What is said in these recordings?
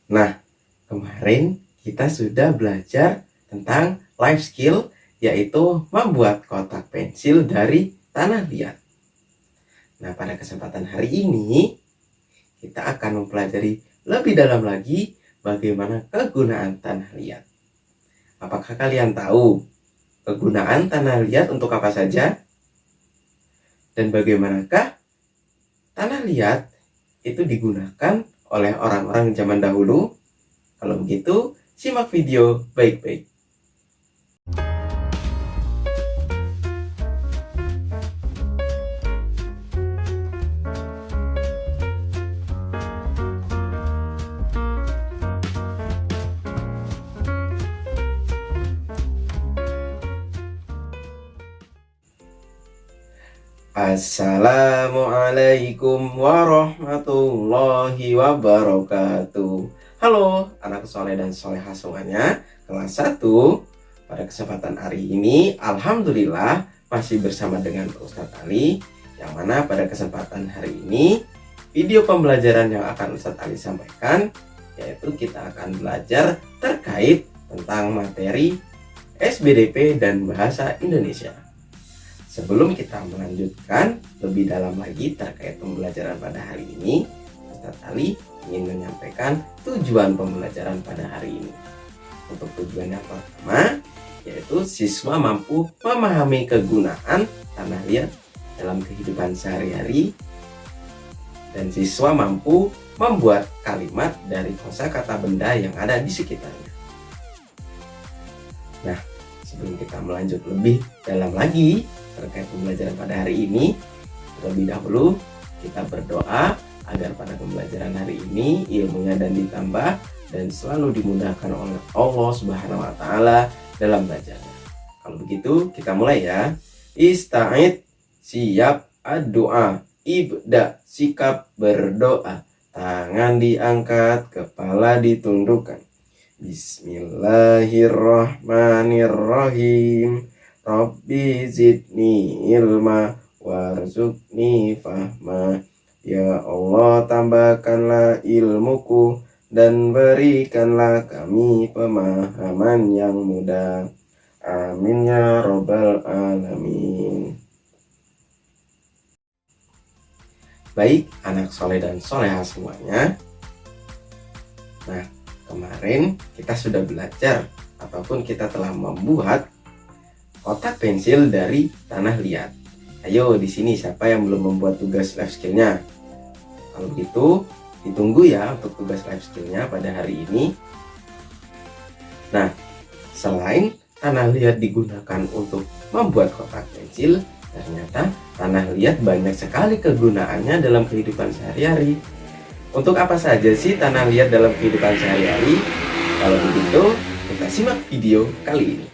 Nah, kemarin kita sudah belajar tentang life skill, yaitu membuat kotak pensil dari tanah liat. Nah, pada kesempatan hari ini kita akan mempelajari lebih dalam lagi bagaimana kegunaan tanah liat. Apakah kalian tahu kegunaan tanah liat untuk apa saja? Dan bagaimanakah tanah liat itu digunakan oleh orang-orang zaman dahulu? Kalau begitu, simak video baik-baik. Assalamualaikum warahmatullahi wabarakatuh. Halo anak soleh dan soleha semuanya, kelas 1. Pada kesempatan hari ini alhamdulillah masih bersama dengan Ustadz Ali, yang mana pada kesempatan hari ini video pembelajaran yang akan Ustadz Ali sampaikan, yaitu kita akan belajar terkait tentang materi SBDP dan Bahasa Indonesia. Sebelum kita melanjutkan lebih dalam lagi terkait pembelajaran pada hari ini, Ustadz Ali ingin menyampaikan tujuan pembelajaran pada hari ini. Untuk tujuan yang pertama, yaitu siswa mampu memahami kegunaan tanah liat dalam kehidupan sehari-hari, dan siswa mampu membuat kalimat dari kosakata benda yang ada di sekitarnya. Nah, sebelum kita melanjut lebih dalam lagi terkait pembelajaran pada hari ini, terlebih dahulu kita berdoa agar pada pembelajaran hari ini ilmunya dan ditambah dan selalu dimudahkan oleh Allah Subhanahu wa taala dalam belajarnya. Kalau begitu kita mulai ya. Ista'id, siap, ad-doa, ibda, sikap berdoa, tangan diangkat, kepala ditundukkan. Bismillahirrahmanirrahim. Rabbi zidni ilma warzuqni fahma. Ya Allah, tambahkanlah ilmuku dan berikanlah kami pemahaman yang mudah. Amin ya robbal alamin. Baik anak soleh dan soleha semuanya. Nah, kemarin kita sudah belajar ataupun kita telah membuat kotak pensil dari tanah liat. Ayo, di sini siapa yang belum membuat tugas life skillnya? Kalau begitu, ditunggu ya untuk tugas life skillnya pada hari ini. Nah, selain tanah liat digunakan untuk membuat kotak pensil, ternyata tanah liat banyak sekali kegunaannya dalam kehidupan sehari-hari. Untuk apa saja sih tanah liat dalam kehidupan sehari-hari? Kalau begitu, kita simak video kali ini.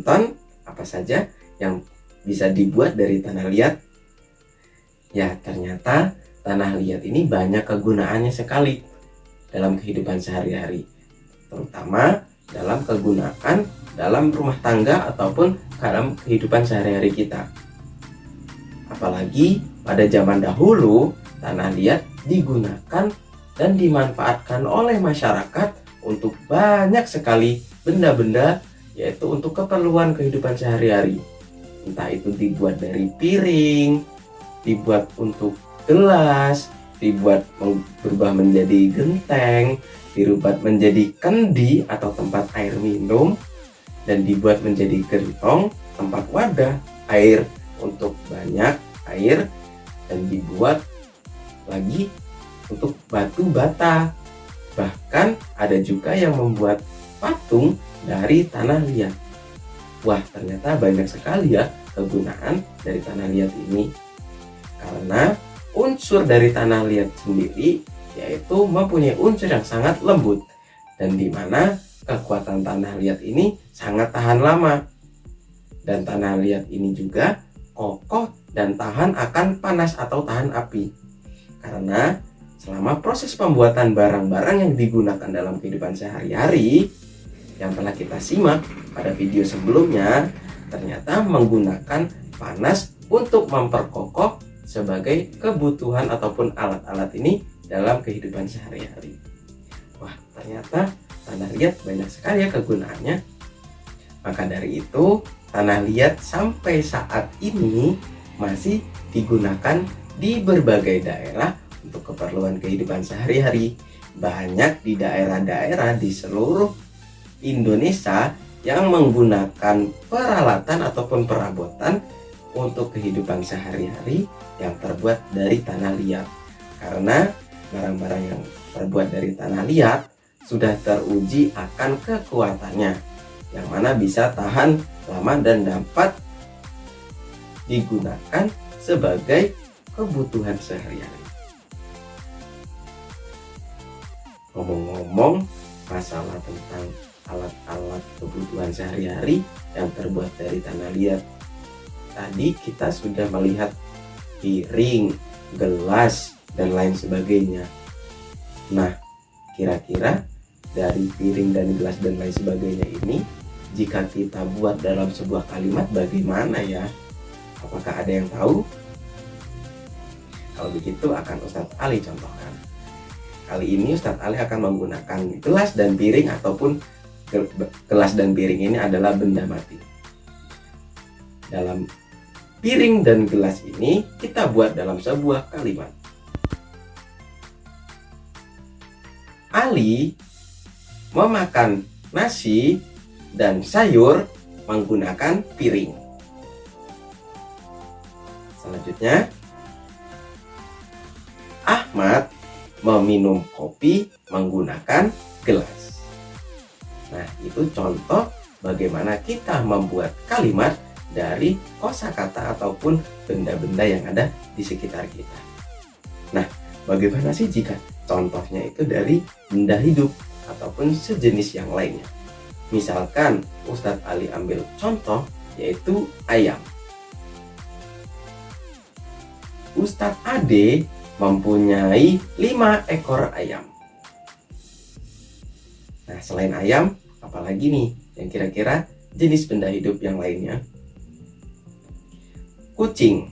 nonton apa saja yang bisa dibuat dari tanah liat? Ya, ternyata tanah liat ini banyak kegunaannya sekali dalam kehidupan sehari-hari, terutama dalam kegunaan dalam rumah tangga ataupun dalam kehidupan sehari-hari kita. Apalagi pada zaman dahulu, tanah liat digunakan dan dimanfaatkan oleh masyarakat untuk banyak sekali benda-benda, yaitu untuk keperluan kehidupan sehari-hari. Entah itu dibuat dari piring, dibuat untuk gelas, dibuat berubah menjadi genteng, dibuat menjadi kendi atau tempat air minum, dan dibuat menjadi gentong, tempat wadah air untuk banyak air, dan dibuat lagi untuk batu bata. Bahkan ada juga yang membuat patung dari tanah liat. Wah, ternyata banyak sekali ya kegunaan dari tanah liat ini. Karena unsur dari tanah liat sendiri yaitu mempunyai unsur yang sangat lembut, dan dimana kekuatan tanah liat ini sangat tahan lama. Dan tanah liat ini juga kokoh dan tahan akan panas atau tahan api. Karena selama proses pembuatan barang-barang yang digunakan dalam kehidupan sehari-hari yang telah kita simak pada video sebelumnya, ternyata menggunakan panas untuk memperkokoh sebagai kebutuhan ataupun alat-alat ini dalam kehidupan sehari-hari. Wah, ternyata tanah liat banyak sekali ya kegunaannya. Maka dari itu, tanah liat sampai saat ini masih digunakan di berbagai daerah untuk keperluan kehidupan sehari-hari. Banyak di daerah-daerah di seluruh Indonesia yang menggunakan peralatan ataupun perabotan untuk kehidupan sehari-hari yang terbuat dari tanah liat. Karena barang-barang yang terbuat dari tanah liat sudah teruji akan kekuatannya, yang mana bisa tahan lama dan dapat digunakan sebagai kebutuhan sehari-hari. Ngomong-ngomong masalah tentang alat-alat kebutuhan sehari-hari yang terbuat dari tanah liat, tadi kita sudah melihat piring, gelas, dan lain sebagainya. Nah, kira-kira dari piring dan gelas dan lain sebagainya ini, jika kita buat dalam sebuah kalimat, bagaimana ya? Apakah ada yang tahu? Kalau begitu akan Ustadz Ali contohkan. Kali ini Ustadz Ali akan menggunakan gelas dan piring, ataupun gelas dan piring ini adalah benda mati. Dalam piring dan gelas ini kita buat dalam sebuah kalimat. Ali memakan nasi dan sayur menggunakan piring. Selanjutnya, Ahmad meminum kopi menggunakan gelas. Nah, itu contoh bagaimana kita membuat kalimat dari kosakata ataupun benda-benda yang ada di sekitar kita. Nah, bagaimana sih jika contohnya itu dari benda hidup ataupun sejenis yang lainnya? Misalkan Ustadz Ali ambil contoh yaitu ayam. Ustadz Ade mempunyai 5 ekor ayam. Nah, selain ayam, apalagi nih yang kira-kira jenis benda hidup yang lainnya? Kucing.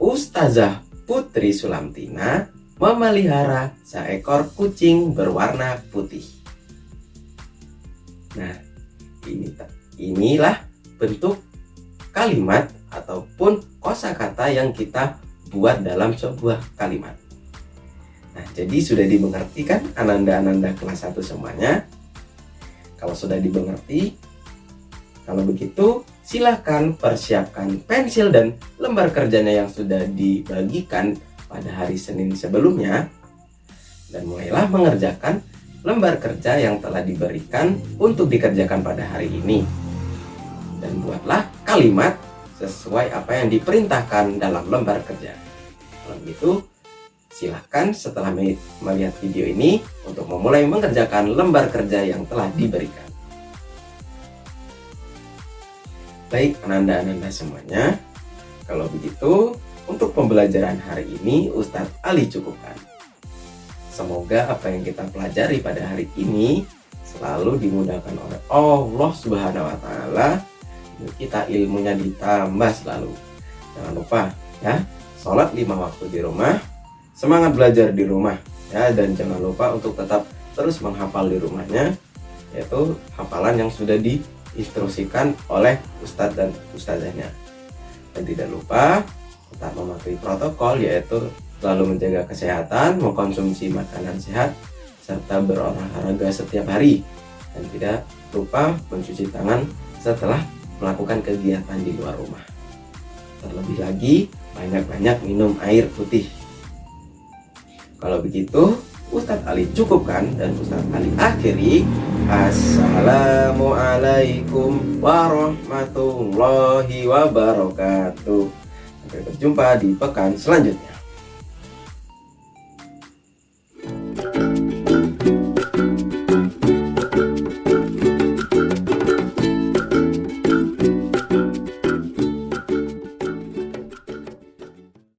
Ustazah Putri Sulamtina memelihara seekor kucing berwarna putih. Nah, inilah bentuk kalimat ataupun kosakata yang kita buat dalam sebuah kalimat. Nah, jadi sudah dimengerti kan ananda-ananda kelas 1 semuanya? Kalau sudah dimengerti, kalau begitu silakan persiapkan pensil dan lembar kerjanya yang sudah dibagikan pada hari Senin sebelumnya, dan mulailah mengerjakan lembar kerja yang telah diberikan untuk dikerjakan pada hari ini. Dan buatlah kalimat sesuai apa yang diperintahkan dalam lembar kerja. Kalau begitu, silahkan setelah melihat video ini untuk memulai mengerjakan lembar kerja yang telah diberikan. Baik ananda-ananda semuanya, kalau begitu untuk pembelajaran hari ini Ustadz Ali cukupkan. Semoga apa yang kita pelajari pada hari ini selalu dimudahkan oleh Allah Subhanahu wa Ta'ala. Kita ilmunya ditambah selalu. Jangan lupa ya, sholat 5 waktu di rumah, semangat belajar di rumah ya, dan jangan lupa untuk tetap terus menghafal di rumahnya, yaitu hafalan yang sudah diinstruksikan oleh ustadz dan ustazahnya. Dan tidak lupa tetap mematuhi protokol, yaitu selalu menjaga kesehatan, mengkonsumsi makanan sehat, serta berolahraga setiap hari. Dan tidak lupa mencuci tangan setelah melakukan kegiatan di luar rumah. Terlebih lagi, banyak-banyak minum air putih. Kalau begitu, Ustadz Ali cukupkan dan Ustadz Ali akhiri. Assalamualaikum warahmatullahi wabarakatuh. Sampai berjumpa di pekan selanjutnya.